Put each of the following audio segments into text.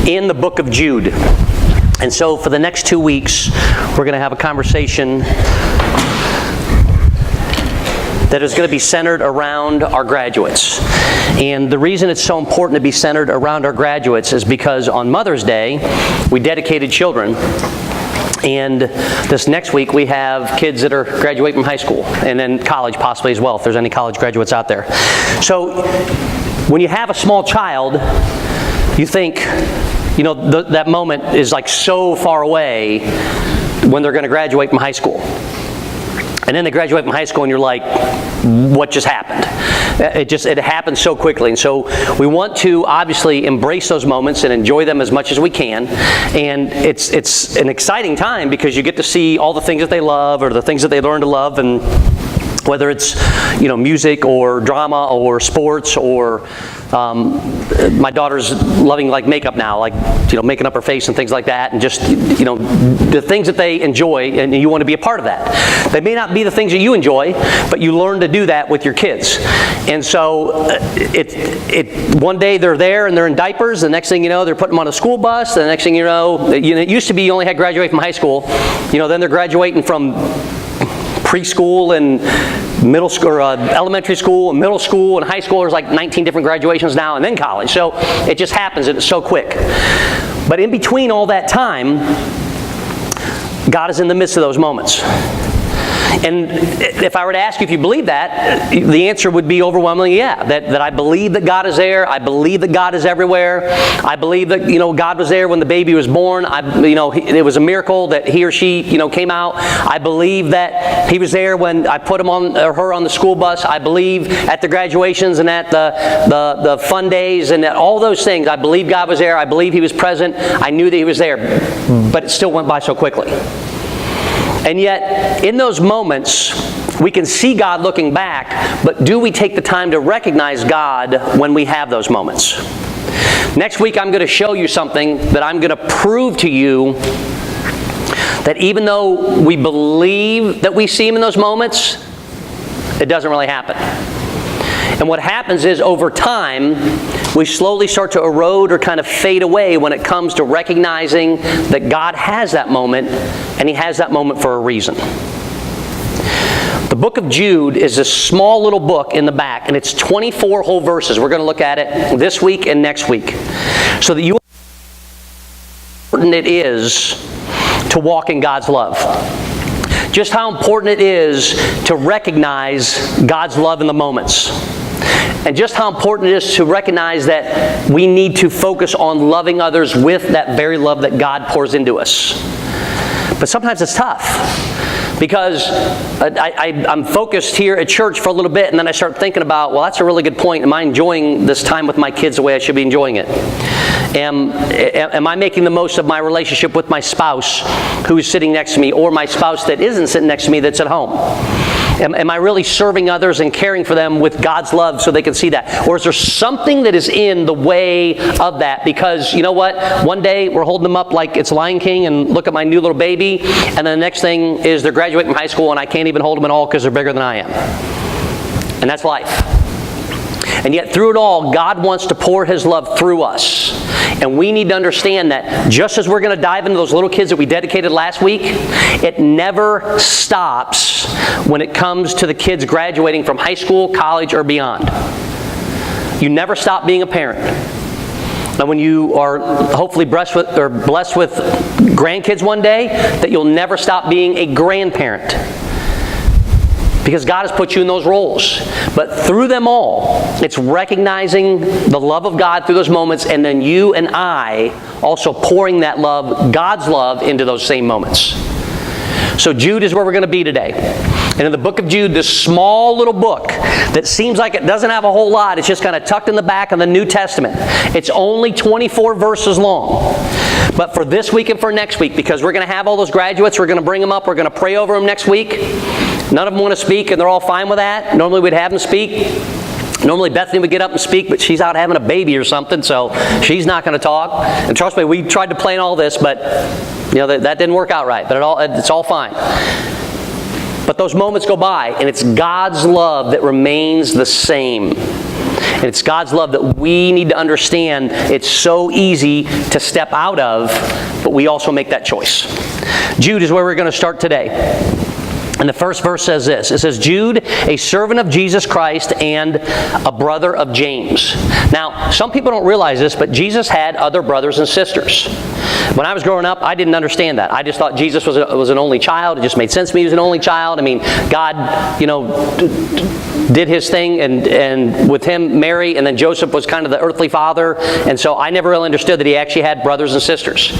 in the book of Jude. And so for the next 2 weeks, we're going to have a conversation that is going to be centered around our graduates. And the reason it's so important to be centered around our graduates is because on Mother's Day, we dedicated children. And this next week, we have kids that are graduating from high school, and then college possibly as well, if there's any college graduates out there. So when you have a small child, you think, that moment is like so far away when they're going to graduate from high school. And then they graduate from high school and you're like, what just happened? It happens so quickly. And so we want to obviously embrace those moments and enjoy them as much as we can. And it's an exciting time because you get to see all the things that they love or the things that they learn to love, and whether it's music or drama or sports or my daughter's loving like makeup now, like making up her face and things like that, and just the things that they enjoy, and you want to be a part of that. They may not be the things that you enjoy, but you learn to do that with your kids. And so one day they're there and they're in diapers. The next thing you know, they're putting them on a school bus. The next thing you know, it used to be you only had to graduate from high school. Then they're graduating from preschool and middle school, or elementary school and middle school and high school. There's like 19 different graduations now, and then college. So it just happens, and it's so quick. But in between all that time, God is in the midst of those moments. And if I were to ask you if you believe that, the answer would be overwhelmingly yeah. That I believe that God is there. I believe that God is everywhere. I believe that God was there when the baby was born. It was a miracle that he or she came out. I believe that He was there when I put him on or her on the school bus. I believe at the graduations and at the fun days and at all those things. I believe God was there. I believe He was present. I knew that He was there, but it still went by so quickly. And yet, in those moments, we can see God looking back, but do we take the time to recognize God when we have those moments? Next week, I'm going to show you something that I'm going to prove to you that even though we believe that we see Him in those moments, it doesn't really happen. And what happens is, over time, we slowly start to erode or kind of fade away when it comes to recognizing that God has that moment, and He has that moment for a reason. The book of Jude is a small little book in the back, and it's 24 whole verses. We're going to look at it this week and next week, so that you know how important it is to walk in God's love. Just how important it is to recognize God's love in the moments. And just how important it is to recognize that we need to focus on loving others with that very love that God pours into us. But sometimes it's tough, because I'm focused here at church for a little bit, and then I start thinking about, well, that's a really good point. Am I enjoying this time with my kids the way I should be enjoying it? Am I making the most of my relationship with my spouse who is sitting next to me, or my spouse that isn't sitting next to me that's at home? Am I really serving others and caring for them with God's love so they can see that? Or is there something that is in the way of that? Because you know what? One day we're holding them up like it's Lion King and look at my new little baby. And then the next thing is they're graduating from high school and I can't even hold them at all because they're bigger than I am. And that's life. And yet through it all, God wants to pour His love through us. And we need to understand that just as we're going to dive into those little kids that we dedicated last week, it never stops when it comes to the kids graduating from high school, college, or beyond. You never stop being a parent. Now when you are hopefully blessed with grandkids one day, that you'll never stop being a grandparent. Because God has put you in those roles. But through them all, it's recognizing the love of God through those moments, and then you and I also pouring that love, God's love, into those same moments. So Jude is where we're going to be today. And in the book of Jude, this small little book that seems like it doesn't have a whole lot, it's just kind of tucked in the back of the New Testament. It's only 24 verses long. But for this week and for next week, because we're going to have all those graduates, we're going to bring them up, we're going to pray over them next week. None of them want to speak, and they're all fine with that. Normally we'd have them speak. Normally Bethany would get up and speak, but she's out having a baby or something, so she's not going to talk. And trust me, we tried to plan all this, but that didn't work out right. But it's all fine. But those moments go by, and it's God's love that remains the same. And it's God's love that we need to understand. It's so easy to step out of, but we also make that choice. Jude is where we're going to start today. And the first verse says this. It says, Jude, a servant of Jesus Christ and a brother of James. Now, some people don't realize this, but Jesus had other brothers and sisters. When I was growing up, I didn't understand that. I just thought Jesus was an only child. It just made sense to me he was an only child. I mean, God, did his thing, and with him, Mary, and then Joseph was kind of the earthly father. And so I never really understood that he actually had brothers and sisters.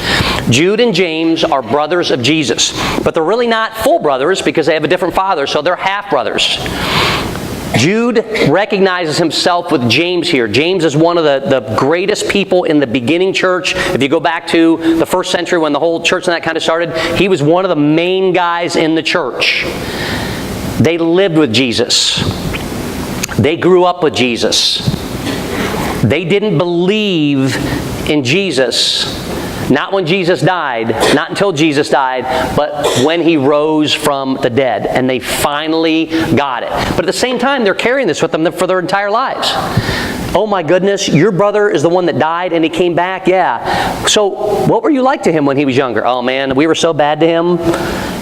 Jude and James are brothers of Jesus. But they're really not full brothers because they have a different father, so they're half-brothers. Jude recognizes himself with James here. James is one of the greatest people in the beginning church. If you go back to the first century when the whole church and that kind of started, he was one of the main guys in the church. They lived with Jesus. They grew up with Jesus. They didn't believe in Jesus, not when Jesus died, not until Jesus died, but when he rose from the dead. And they finally got it. But at the same time, they're carrying this with them for their entire lives. Oh my goodness, your brother is the one that died and he came back? Yeah. So what were you like to him when he was younger? Oh man, we were so bad to him.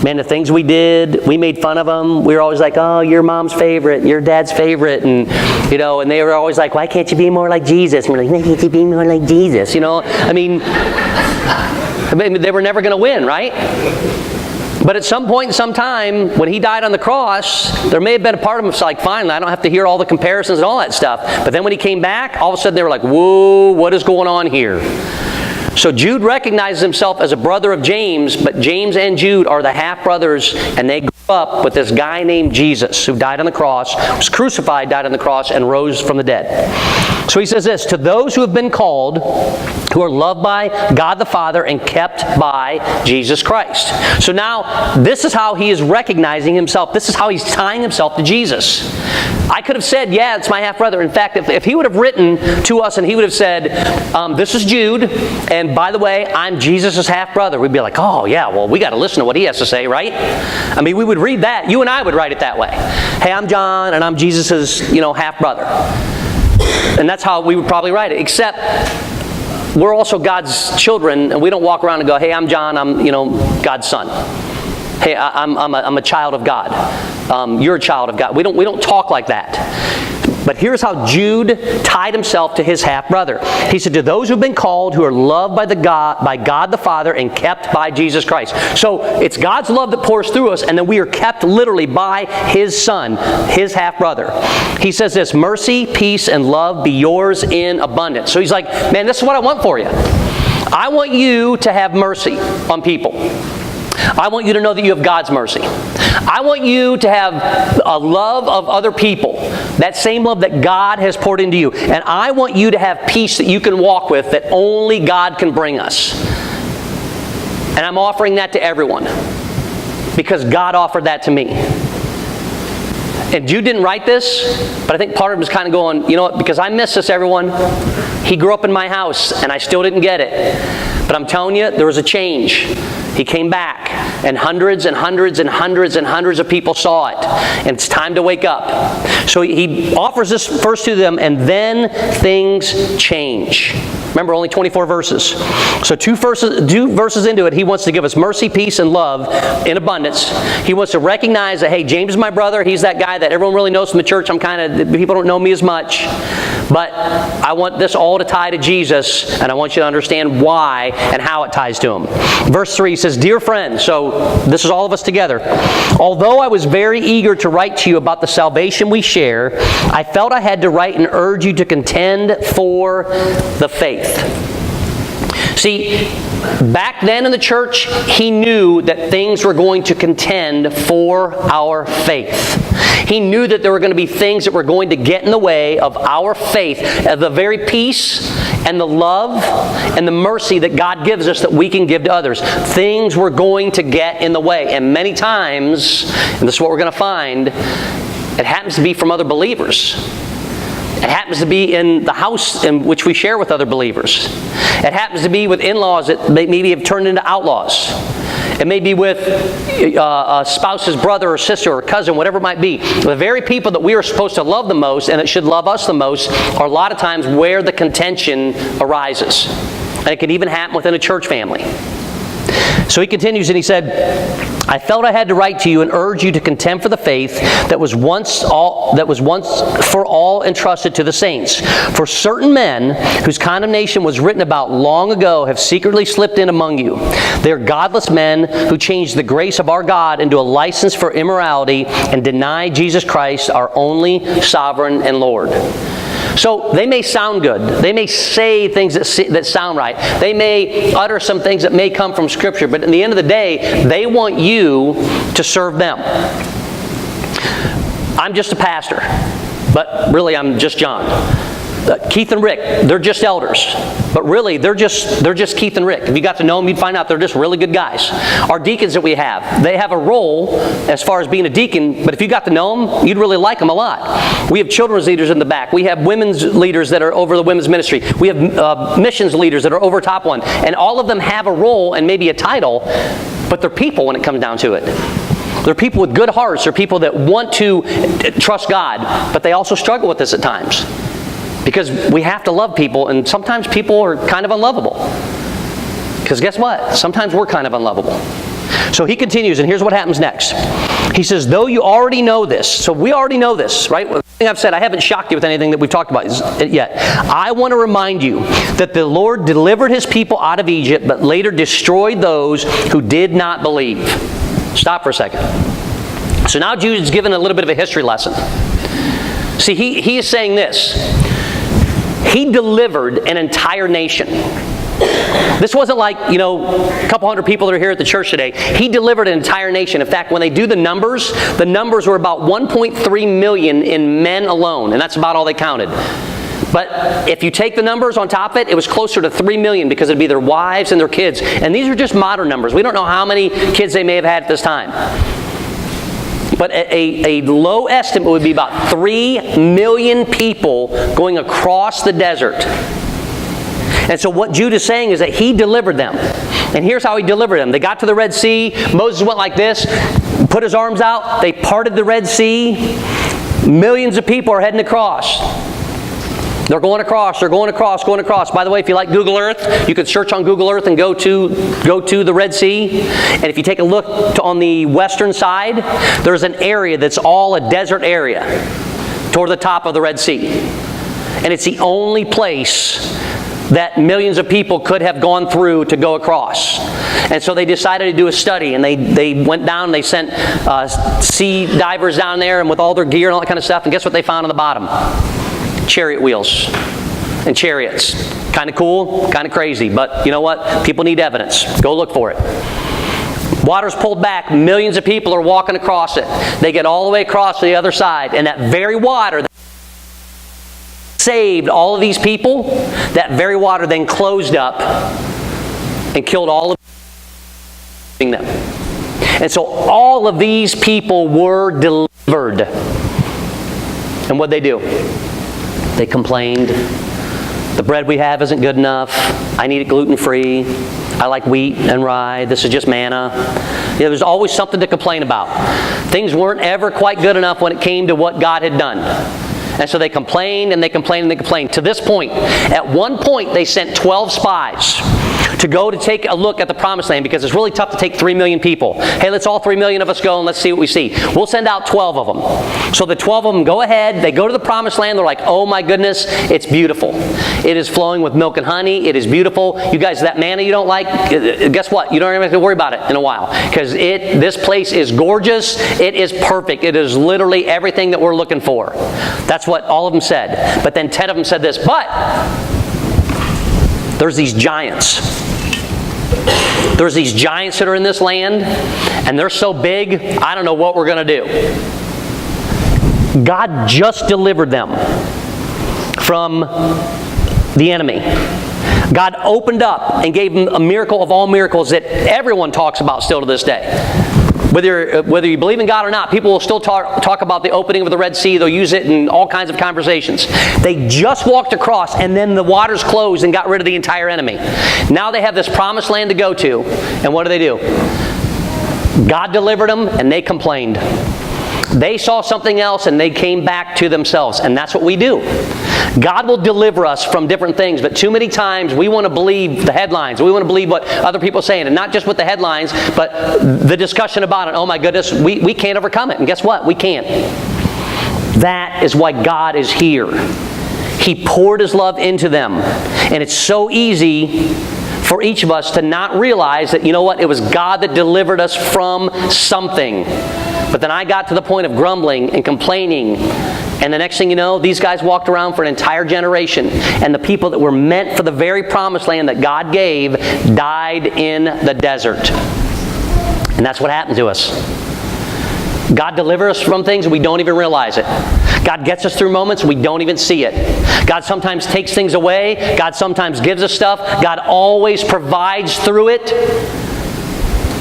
Man, the things we did, we made fun of him. We were always like, oh, you're mom's favorite, you're dad's favorite. And, and they were always like, why can't you be more like Jesus? And we're like, why can't you be more like Jesus? I mean, they were never going to win, right? But at some point in some time, when he died on the cross, there may have been a part of him that's like, fine, I don't have to hear all the comparisons and all that stuff. But then when he came back, all of a sudden they were like, whoa, what is going on here? So Jude recognizes himself as a brother of James, but James and Jude are the half-brothers, and they grew up with this guy named Jesus who died on the cross, was crucified, died on the cross, and rose from the dead. So he says this, to those who have been called, who are loved by God the Father and kept by Jesus Christ. So now, this is how he is recognizing himself. This is how he's tying himself to Jesus. I could have said, yeah, it's my half-brother. In fact, if he would have written to us and he would have said, this is Jude, and by the way, I'm Jesus' half-brother, we'd be like, oh yeah, well, we got to listen to what he has to say, right? I mean, we would read that. You and I would write it that way. Hey, I'm John, and I'm Jesus' half-brother. And that's how we would probably write it, except we're also God's children, and we don't walk around and go, hey, I'm John, I'm, God's son. Hey, I'm a child of God. You're a child of God. We don't talk like that. But here's how Jude tied himself to his half-brother. He said, to those who've been called, who are loved by God the Father and kept by Jesus Christ. So it's God's love that pours through us, and then we are kept literally by his son, his half-brother. He says this, mercy, peace, and love be yours in abundance. So he's like, man, this is what I want for you. I want you to have mercy on people. I want you to know that you have God's mercy. I want you to have a love of other people, that same love that God has poured into you. And I want you to have peace that you can walk with that only God can bring us. And I'm offering that to everyone because God offered that to me. And Jude didn't write this, but I think part of him is kind of going, you know what, because I miss this, everyone. He grew up in my house, and I still didn't get it. But I'm telling you, there was a change. He came back, and hundreds and hundreds and hundreds and hundreds of people saw it. And it's time to wake up. So he offers this first to them, and then things change. Remember, only 24 verses. So two verses into it, he wants to give us mercy, peace, and love in abundance. He wants to recognize that, hey, James is my brother. He's that guy that everyone really knows from the church. People don't know me as much. But I want this all to tie to Jesus, and I want you to understand why and how it ties to him. Verse 3 says, dear friends, so this is all of us together. Although I was very eager to write to you about the salvation we share, I felt I had to write and urge you to contend for the faith. See, back then in the church, he knew that things were going to contend for our faith. He knew that there were going to be things that were going to get in the way of our faith, of the very peace and the love and the mercy that God gives us that we can give to others. Things were going to get in the way. And many times, and this is what we're going to find, it happens to be from other believers. It It happens to be in the house in which we share with other believers. It happens to be with in-laws that maybe have turned into outlaws. It may be with a spouse's brother or sister or cousin, whatever it might be. The very people that we are supposed to love the most and that should love us the most are a lot of times where the contention arises. And it can even happen within a church family. So he continues and he said, I felt I had to write to you and urge you to contend for the faith that was once for all entrusted to the saints. For certain men whose condemnation was written about long ago have secretly slipped in among you. They are godless men who changed the grace of our God into a license for immorality and deny Jesus Christ, our only sovereign and Lord. So they may sound good. They may say things that sound right. They may utter some things that may come from Scripture. But at the end of the day, they want you to serve them. I'm just a pastor. But really, I'm just John. Keith and Rick, they're just elders. But really, they're just Keith and Rick. If you got to know them, you'd find out they're just really good guys. Our deacons that we have, they have a role as far as being a deacon, but if you got to know them, you'd really like them a lot. We have children's leaders in the back. We have women's leaders that are over the women's ministry. We have missions leaders that are over top one. And all of them have a role and maybe a title, but they're people when it comes down to it. They're people with good hearts. They're people that want to trust God, but they also struggle with this at times. Because we have to love people, and sometimes people are kind of unlovable. Because guess what? Sometimes we're kind of unlovable. So he continues, and here's what happens next. He says, though you already know this, so we already know this, right? Everything I've said, I haven't shocked you with anything that we've talked about yet. I want to remind you that the Lord delivered His people out of Egypt, but later destroyed those who did not believe. Stop for a second. So now Jude's given a little bit of a history lesson. See, he is saying this. He delivered an entire nation. This wasn't like, a couple hundred people that are here at the church today. He delivered an entire nation. In fact, when they do the numbers were about 1.3 million in men alone, and that's about all they counted. But if you take the numbers on top of it, it was closer to 3 million because it'd be their wives and their kids. And these are just modern numbers. We don't know how many kids they may have had at this time. But a low estimate would be about 3 million people going across the desert. And so what Jude is saying is that he delivered them. And here's how he delivered them. They got to the Red Sea. Moses went like this, put his arms out. They parted the Red Sea. Millions of people are heading across. They're going across, going across. By the way, if you like Google Earth, you can search on Google Earth and go to the Red Sea. And if you take a look on the western side, there's an area that's all a desert area toward the top of the Red Sea. And it's the only place that millions of people could have gone through to go across. And so they decided to do a study, and they went down and they sent sea divers down there and with all their gear and all that kind of stuff. And guess what they found on the bottom? Chariot wheels and chariots. Kind of cool, kind of crazy, but you know what? People need evidence. Go look for it. Water's pulled back. Millions of people are walking across it. They get all the way across to the other side, and that very water that saved all of these people, that very water then closed up and killed all of them. And so all of these people were delivered. And what'd they do? They complained. The bread we have isn't good enough. I need it gluten-free. I like wheat and rye. This is just manna. There's always something to complain about. Things weren't ever quite good enough when it came to what God had done. And so they complained and they complained and they complained. To this point, at one point, they sent 12 spies to go to take a look at the Promised Land because it's really tough to take 3 million people. Hey, let's all 3 million of us go and let's see what we see. We'll send out 12 of them. So the 12 of them go ahead. They go to the Promised Land. They're like, oh my goodness, it's beautiful. It is flowing with milk and honey. It is beautiful. You guys, that manna you don't like, guess what? You don't even have to worry about it in a while because this place is gorgeous. It is perfect. It is literally everything that we're looking for. That's what all of them said. But then 10 of them said this, but there's these giants. There's these giants that are in this land, and they're so big, I don't know what we're going to do. God just delivered them from the enemy. God opened up and gave them a miracle of all miracles that everyone talks about still to this day. Whether you believe in God or not, people will still talk about the opening of the Red Sea. They'll use it in all kinds of conversations. They just walked across, and then the waters closed and got rid of the entire enemy. Now they have this promised land to go to, and what do? God delivered them, and they complained. They saw something else, and they came back to themselves, and that's what we do. God will deliver us from different things, but too many times we want to believe the headlines. We want to believe what other people are saying, and not just with the headlines, but the discussion about it. Oh my goodness, we can't overcome it, and guess what? We can't. That is why God is here. He poured His love into them, and it's so easy for each of us to not realize that, you know what, it was God that delivered us from something. But then I got to the point of grumbling and complaining, and the next thing you know, these guys walked around for an entire generation, and the people that were meant for the very promised land that God gave died in the desert. And that's what happened to us. God delivers us from things and we don't even realize it. God gets us through moments we don't even see it. God sometimes takes things away. God sometimes gives us stuff. God always provides through it.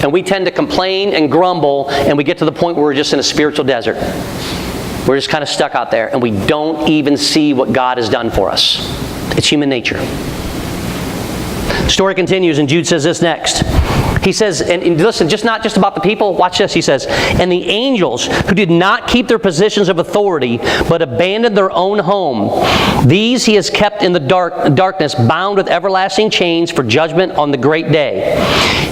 And we tend to complain and grumble, and we get to the point where we're just in a spiritual desert. We're just kind of stuck out there, and we don't even see what God has done for us. It's human nature. The story continues, and Jude says this next. He says, and listen, not just about the people. Watch this. He says, and the angels who did not keep their positions of authority, but abandoned their own home, these He has kept in the darkness, bound with everlasting chains for judgment on the great day.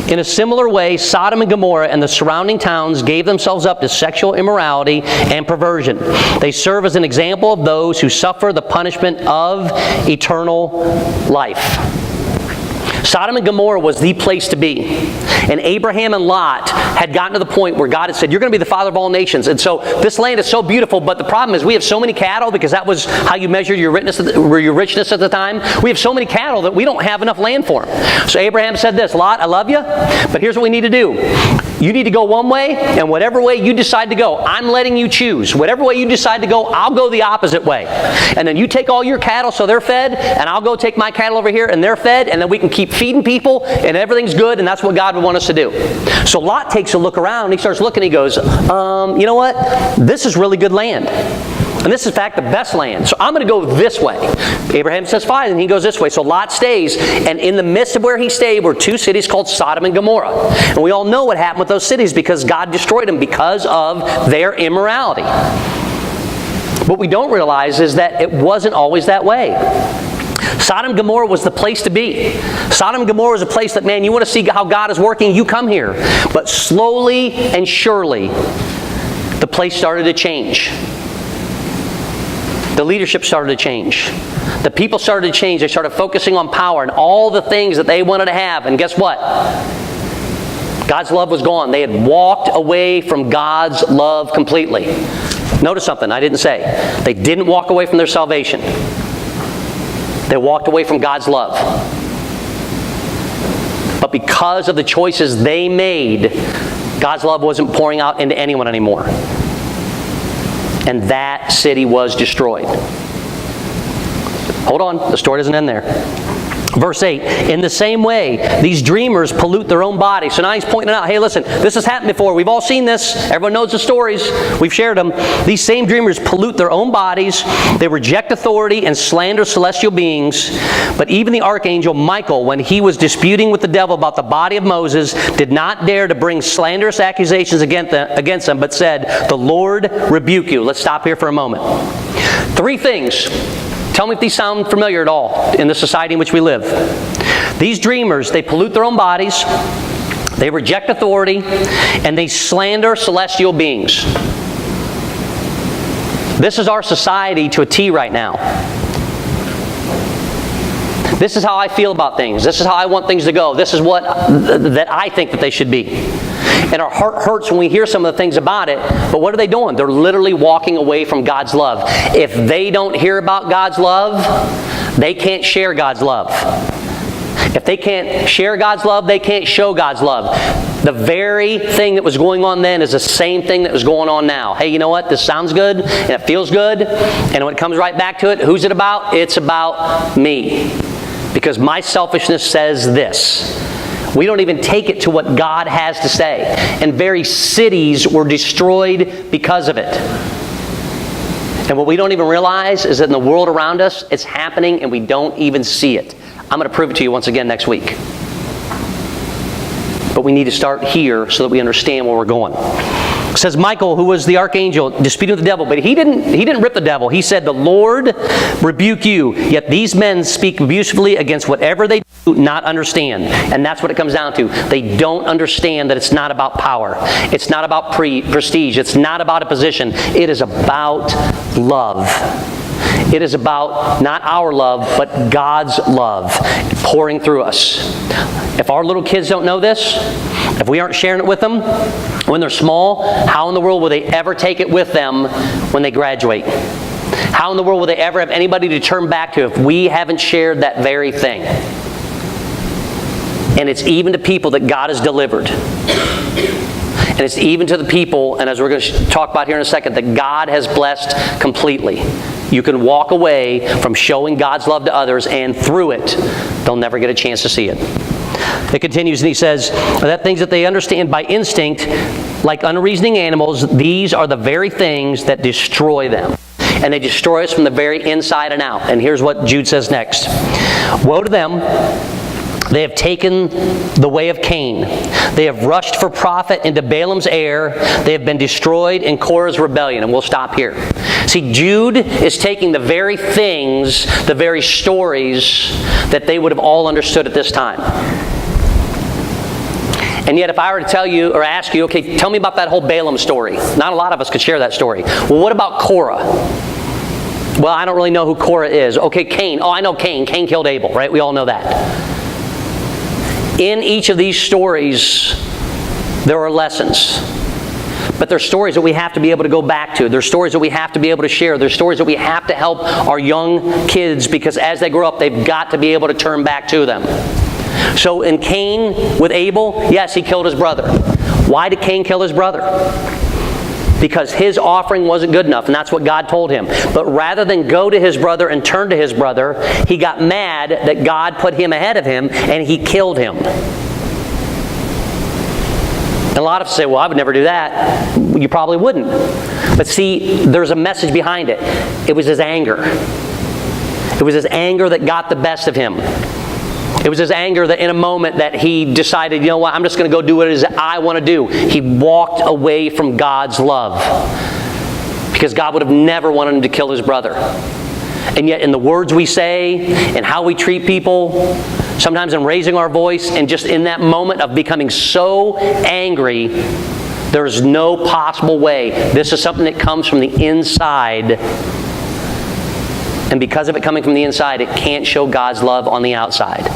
In a similar way, Sodom and Gomorrah and the surrounding towns gave themselves up to sexual immorality and perversion. They serve as an example of those who suffer the punishment of eternal life. Sodom and Gomorrah was the place to be. And Abraham and Lot had gotten to the point where God had said, you're going to be the father of all nations. And so this land is so beautiful, but the problem is we have so many cattle, because that was how you measured your richness at the time. We have so many cattle that we don't have enough land for them. So Abraham said this, Lot, I love you, but here's what we need to do. You need to go one way, and whatever way you decide to go, I'm letting you choose. Whatever way you decide to go, I'll go the opposite way. And then you take all your cattle so they're fed, and I'll go take my cattle over here and they're fed, and then we can keep feeding people, and everything's good, and that's what God would want us to do. So Lot takes a look around, he starts looking, he goes, you know what? This is really good land. And this is, in fact, the best land. So I'm going to go this way. Abraham says, fine, and he goes this way. So Lot stays, and in the midst of where he stayed were two cities called Sodom and Gomorrah. And we all know what happened with those cities, because God destroyed them because of their immorality. What we don't realize is that it wasn't always that way. Sodom and Gomorrah was the place to be. Sodom and Gomorrah was a place that, man, you want to see how God is working, you come here. But slowly and surely, the place started to change. The leadership started to change. The people started to change. They started focusing on power and all the things that they wanted to have. And guess what? God's love was gone. They had walked away from God's love completely. Notice something I didn't say. They didn't walk away from their salvation. They walked away from God's love. But because of the choices they made, God's love wasn't pouring out into anyone anymore. And that city was destroyed. Hold on, the story doesn't end there. Verse 8, in the same way, these dreamers pollute their own body. So now he's pointing out, hey, listen, this has happened before. We've all seen this. Everyone knows the stories. We've shared them. These same dreamers pollute their own bodies. They reject authority and slander celestial beings. But even the archangel Michael, when he was disputing with the devil about the body of Moses, did not dare to bring slanderous accusations against them, but said, the Lord rebuke you. Let's stop here for a moment. Three things. Tell me if these sound familiar at all in the society in which we live. These dreamers, they pollute their own bodies, they reject authority, and they slander celestial beings. This is our society to a T right now. This is how I feel about things. This is how I want things to go. This is what that I think that they should be. And our heart hurts when we hear some of the things about it. But what are they doing? They're literally walking away from God's love. If they don't hear about God's love, they can't share God's love. If they can't share God's love, they can't show God's love. The very thing that was going on then is the same thing that was going on now. Hey, you know what? This sounds good, and it feels good. And when it comes right back to it, who's it about? It's about me. Because my selfishness says this. We don't even take it to what God has to say. And very cities were destroyed because of it. And what we don't even realize is that in the world around us, it's happening and we don't even see it. I'm going to prove it to you once again next week. But we need to start here so that we understand where we're going. It says Michael, who was the archangel, disputing with the devil, but he didn't rip the devil. He said, "The Lord rebuke you. Yet these men speak abusively against whatever they do not understand." And that's what it comes down to. They don't understand that it's not about power. It's not about prestige. It's not about a position. It is about love. It is about not our love, but God's love pouring through us. If our little kids don't know this, if we aren't sharing it with them when they're small, how in the world will they ever take it with them when they graduate? How in the world will they ever have anybody to turn back to if we haven't shared that very thing? And it's even to people that God has delivered. And it's even to the people, and as we're going to talk about here in a second, that God has blessed completely. You can walk away from showing God's love to others, and through it, they'll never get a chance to see it. It continues, and he says, that things that they understand by instinct, like unreasoning animals, these are the very things that destroy them. And they destroy us from the very inside and out. And here's what Jude says next. Woe to them. They have taken the way of Cain. They have rushed for profit into Balaam's error. They have been destroyed in Korah's rebellion. And we'll stop here. See, Jude is taking the very things, the very stories that they would have all understood at this time. And yet if I were to tell you or ask you, okay, tell me about that whole Balaam story. Not a lot of us could share that story. Well, what about Korah? Well, I don't really know who Korah is. Okay, Cain. Oh, I know Cain. Cain killed Abel, right? We all know that. In each of these stories, there are lessons. But they're stories that we have to be able to go back to. They're stories that we have to be able to share. They're stories that we have to help our young kids, because as they grow up, they've got to be able to turn back to them. So in Cain with Abel, yes, he killed his brother. Why did Cain kill his brother? Because his offering wasn't good enough, and that's what God told him. But rather than go to his brother and turn to his brother, he got mad that God put him ahead of him, and he killed him. And a lot of us say, well, I would never do that. You probably wouldn't. But see, there's a message behind it. It was his anger. It was his anger that got the best of him. It was his anger that in a moment that he decided, you know what, I'm just going to go do what it is that I want to do. He walked away from God's love. Because God would have never wanted him to kill his brother. And yet in the words we say, and how we treat people, sometimes in raising our voice, and just in that moment of becoming so angry, there's no possible way. This is something that comes from the inside. And because of it coming from the inside, it can't show God's love on the outside.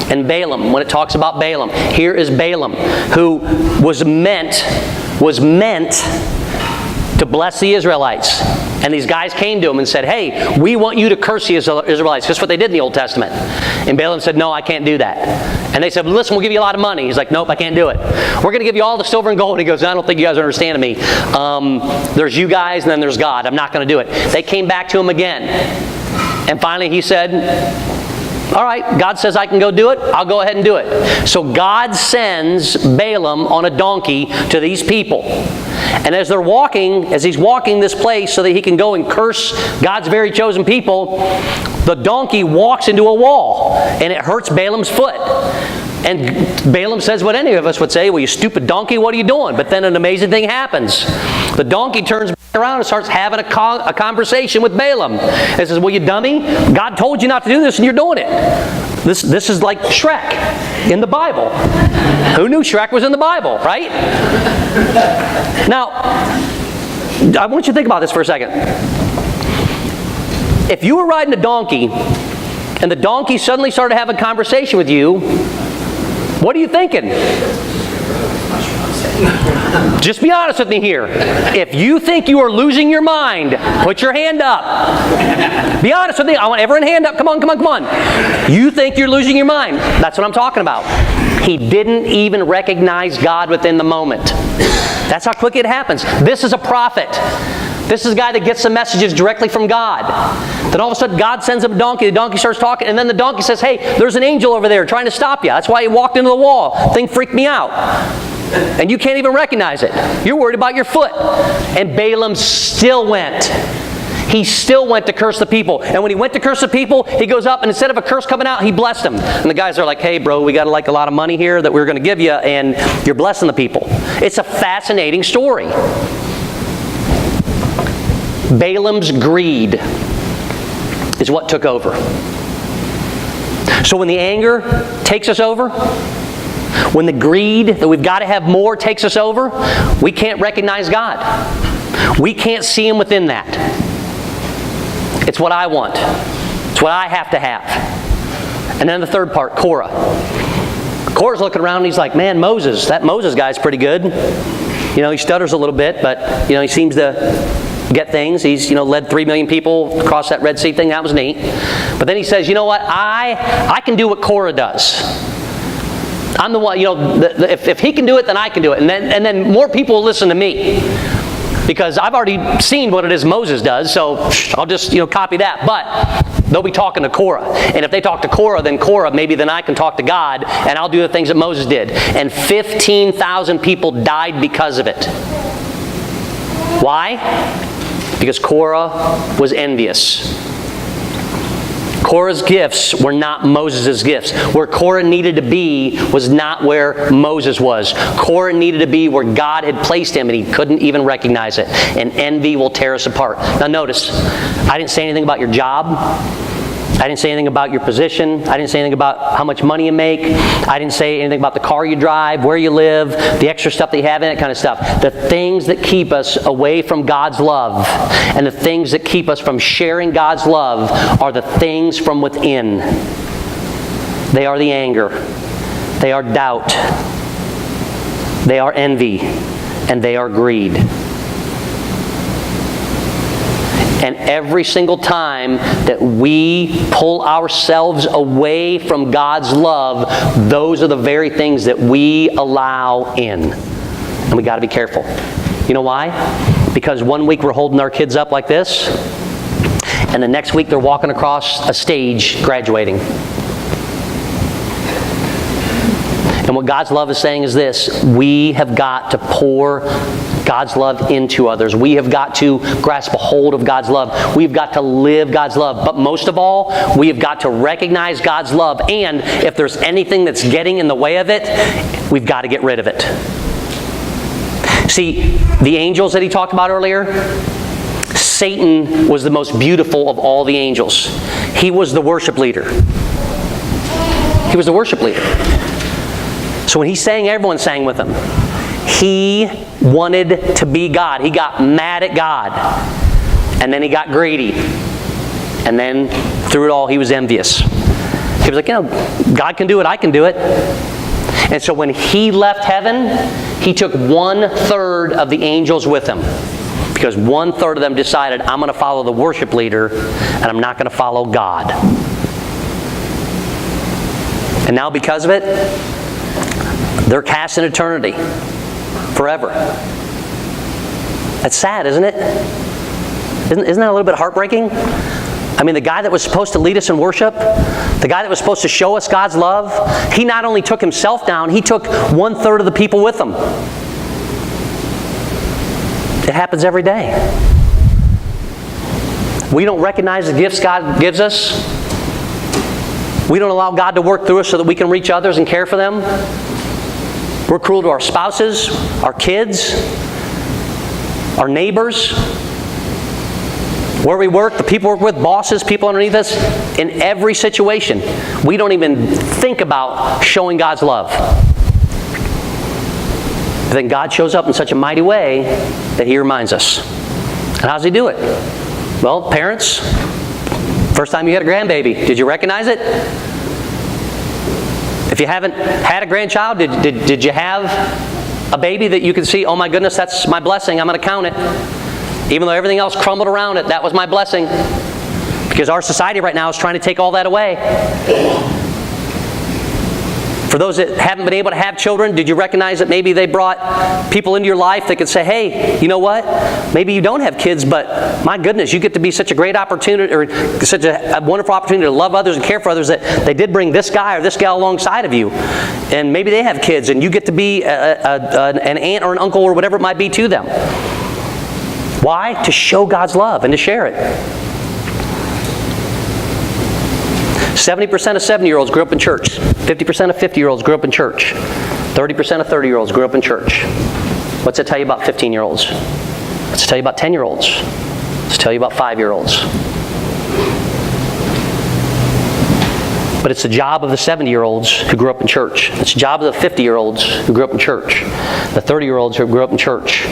And Balaam, when it talks about Balaam, here is Balaam, who was meant to bless the Israelites. And these guys came to him and said, hey, we want you to curse the Israelites. That's what they did in the Old Testament. And Balaam said, no, I can't do that. And they said, listen, we'll give you a lot of money. He's like, nope, I can't do it. We're going to give you all the silver and gold. And he goes, I don't think you guys are understanding me. There's you guys and then there's God. I'm not going to do it. They came back to him again. And finally he said, all right, God says I can go do it. I'll go ahead and do it. So God sends Balaam on a donkey to these people. And as he's walking this place so that he can go and curse God's very chosen people, the donkey walks into a wall and it hurts Balaam's foot. And Balaam says what any of us would say, well, you stupid donkey, what are you doing? But then an amazing thing happens. The donkey turns around and starts having a conversation with Balaam. And says, well, you dummy, God told you not to do this and you're doing it. This is like Shrek in the Bible. Who knew Shrek was in the Bible, right? Now, I want you to think about this for a second. If you were riding a donkey and the donkey suddenly started having a conversation with you, what are you thinking? Just be honest with me here. If you think you are losing your mind, put your hand up. Be honest with me. I want everyone hand up. Come on, come on, come on. You think you're losing your mind. That's what I'm talking about. He didn't even recognize God within the moment. That's how quickly it happens. This is a prophet. This is a guy that gets the messages directly from God. Then all of a sudden God sends him a donkey. The donkey starts talking, and then the donkey says, hey, there's an angel over there trying to stop you. That's why he walked into the wall. Thing freaked me out. And you can't even recognize it. You're worried about your foot. And Balaam still went. He still went to curse the people. And when he went to curse the people, he goes up, and instead of a curse coming out, he blessed them. And the guys are like, hey, bro, we got a lot of money here that we're going to give you, and you're blessing the people. It's a fascinating story. Balaam's greed is what took over. So when the anger takes us over, when the greed that we've got to have more takes us over, we can't recognize God. We can't see Him within that. It's what I want. It's what I have to have. And then the third part, Korah. Korah's looking around and he's like, man, that Moses guy's pretty good. You know, he stutters a little bit, but, you know, he seems to get things. He's, led 3 million people across that Red Sea thing. That was neat. But then he says, you know what? I can do what Korah does. I'm the one, if he can do it, then I can do it. And then more people will listen to me. Because I've already seen what it is Moses does, so I'll just, copy that. But they'll be talking to Korah. And if they talk to Korah, then I can talk to God, and I'll do the things that Moses did. And 15,000 people died because of it. Why? Because Korah was envious. Korah's gifts were not Moses' gifts. Where Korah needed to be was not where Moses was. Korah needed to be where God had placed him, and he couldn't even recognize it. And envy will tear us apart. Now notice, I didn't say anything about your job. I didn't say anything about your position. I didn't say anything about how much money you make. I didn't say anything about the car you drive, where you live, the extra stuff that you have, and that kind of stuff. The things that keep us away from God's love and the things that keep us from sharing God's love are the things from within. They are the anger. They are doubt. They are envy. And they are greed. And every single time that we pull ourselves away from God's love, those are the very things that we allow in. And we got to be careful. You know why? Because one week we're holding our kids up like this, and the next week they're walking across a stage graduating. And what God's love is saying is this: we have got to pour God's love into others. We have got to grasp a hold of God's love. We've got to live God's love. But most of all, we have got to recognize God's love. And if there's anything that's getting in the way of it, we've got to get rid of it. See, the angels that he talked about earlier, Satan was the most beautiful of all the angels. He was the worship leader. He was the worship leader. So when he sang, everyone sang with him. He wanted to be God. He got mad at God. And then he got greedy. And then through it all, he was envious. He was like, God can do it, I can do it. And so when he left heaven, he took 1/3 of the angels with him. Because 1/3 of them decided, I'm going to follow the worship leader, and I'm not going to follow God. And now because of it, they're cast in eternity. Forever. That's sad, isn't it? Isn't that a little bit heartbreaking? I mean, the guy that was supposed to lead us in worship, the guy that was supposed to show us God's love, he not only took himself down, he took 1/3 of the people with him. It happens every day. We don't recognize the gifts God gives us. We don't allow God to work through us so that we can reach others and care for them. We're cruel to our spouses, our kids, our neighbors, where we work, the people we're with, bosses, people underneath us. In every situation, we don't even think about showing God's love. But then God shows up in such a mighty way that He reminds us. And how does He do it? Well, parents, first time you had a grandbaby, did you recognize it? If you haven't had a grandchild, did you have a baby that you could see, oh my goodness, that's my blessing, I'm going to count it. Even though everything else crumbled around it, that was my blessing. Because our society right now is trying to take all that away. For For those that haven't been able to have children, did you recognize that maybe they brought people into your life that could say, hey, you know what? Maybe you don't have kids, but my goodness, you get to be such a great opportunity, or such a wonderful opportunity to love others and care for others, that they did bring this guy or this gal alongside of you. And maybe they have kids, and you get to be an aunt or an uncle or whatever it might be to them. Why? To show God's love and to share it. 70% of 70-year-olds grew up in church. 50% of 50-year-olds grew up in church. 30% of 30-year-olds grew up in church. What's it tell you about 15-year-olds? What's it tell you about 10-year-olds? What's it tell you about 5-year-olds? But it's the job of the 70-year-olds who grew up in church. It's the job of the 50-year-olds who grew up in church. The 30-year-olds who grew up in church.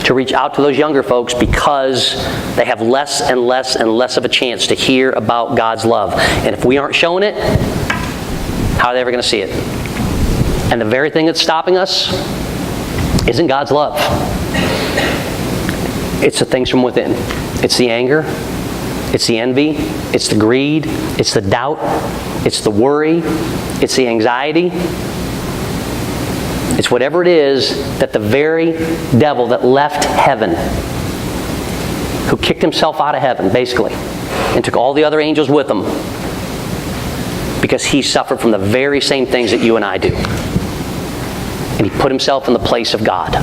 To reach out to those younger folks, because they have less and less and less of a chance to hear about God's love. And if we aren't showing it, how are they ever going to see it? And the very thing that's stopping us isn't God's love. It's the things from within. It's the anger. It's the envy. It's the greed. It's the doubt. It's the worry. It's the anxiety. It's whatever it is that the very devil that left heaven, who kicked himself out of heaven, basically, and took all the other angels with him, because he suffered from the very same things that you and I do. And he put himself in the place of God.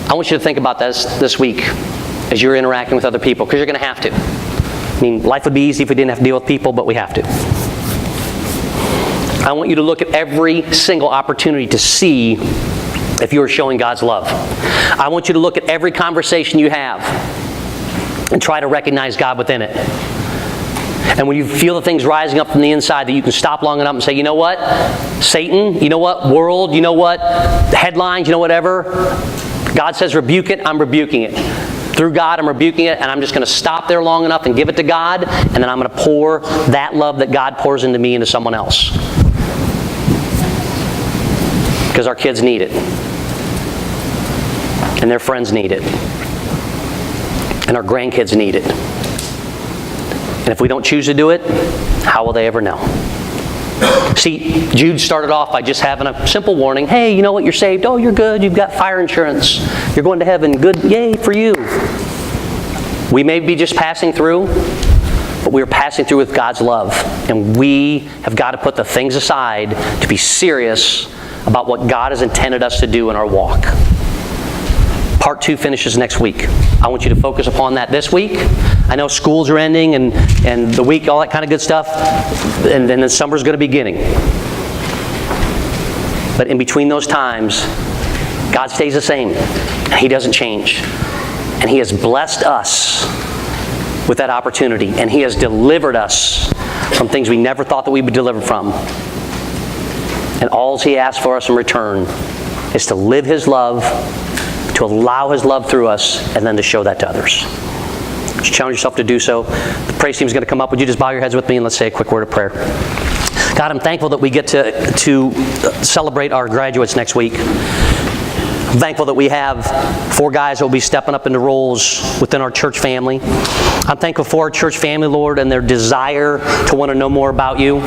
I want you to think about this week as you're interacting with other people, because you're going to have to. I mean, life would be easy if we didn't have to deal with people, but we have to. I want you to look at every single opportunity to see if you are showing God's love. I want you to look at every conversation you have and try to recognize God within it. And when you feel the things rising up from the inside, that you can stop long enough and say, you know what? Satan, you know what? World, you know what? Headlines, you know whatever. God says rebuke it, I'm rebuking it. Through God, I'm rebuking it, and I'm just going to stop there long enough and give it to God, and then I'm going to pour that love that God pours into me into someone else. Because our kids need it. And their friends need it. And our grandkids need it. And if we don't choose to do it, how will they ever know? See, Jude started off by just having a simple warning. Hey, you know what? You're saved. Oh, you're good. You've got fire insurance. You're going to heaven. Good. Yay for you. We may be just passing through, but we're passing through with God's love. And we have got to put the things aside to be serious about what God has intended us to do in our walk. Part 2 finishes next week. I want you to focus upon that this week. I know schools are ending and the week, all that kind of good stuff, and then the summer's going to be beginning. But in between those times, God stays the same. He doesn't change. And He has blessed us with that opportunity. And He has delivered us from things we never thought that we would be delivered from. And all He asks for us in return is to live His love, to allow His love through us, and then to show that to others. Just challenge yourself to do so. The praise team is going to come up. Would you just bow your heads with me and let's say a quick word of prayer. God, I'm thankful that we get to celebrate our graduates next week. I'm thankful that we have 4 guys that will be stepping up into roles within our church family. I'm thankful for our church family, Lord, and their desire to want to know more about You.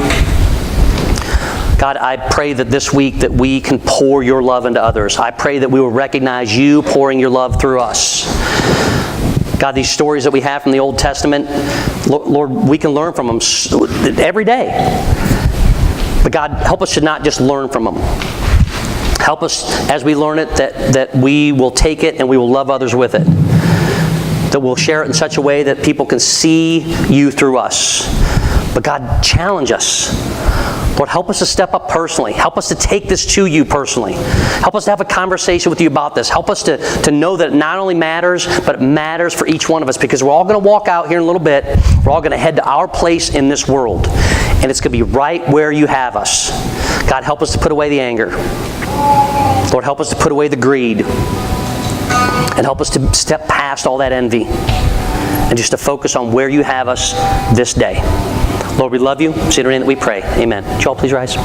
God, I pray that this week that we can pour Your love into others. I pray that we will recognize You pouring Your love through us. God, these stories that we have from the Old Testament, Lord, we can learn from them every day. But God, help us to not just learn from them. Help us as we learn it that we will take it and we will love others with it. That we'll share it in such a way that people can see You through us. But God, challenge us. Lord, help us to step up personally. Help us to take this to You personally. Help us to have a conversation with You about this. Help us to know that it not only matters, but it matters for each one of us, because we're all going to walk out here in a little bit. We're all going to head to our place in this world. And it's going to be right where You have us. God, help us to put away the anger. Lord, help us to put away the greed. And help us to step past all that envy. And just to focus on where You have us this day. Lord, we love You. It's in Your name that we pray. Amen. Would you all please rise?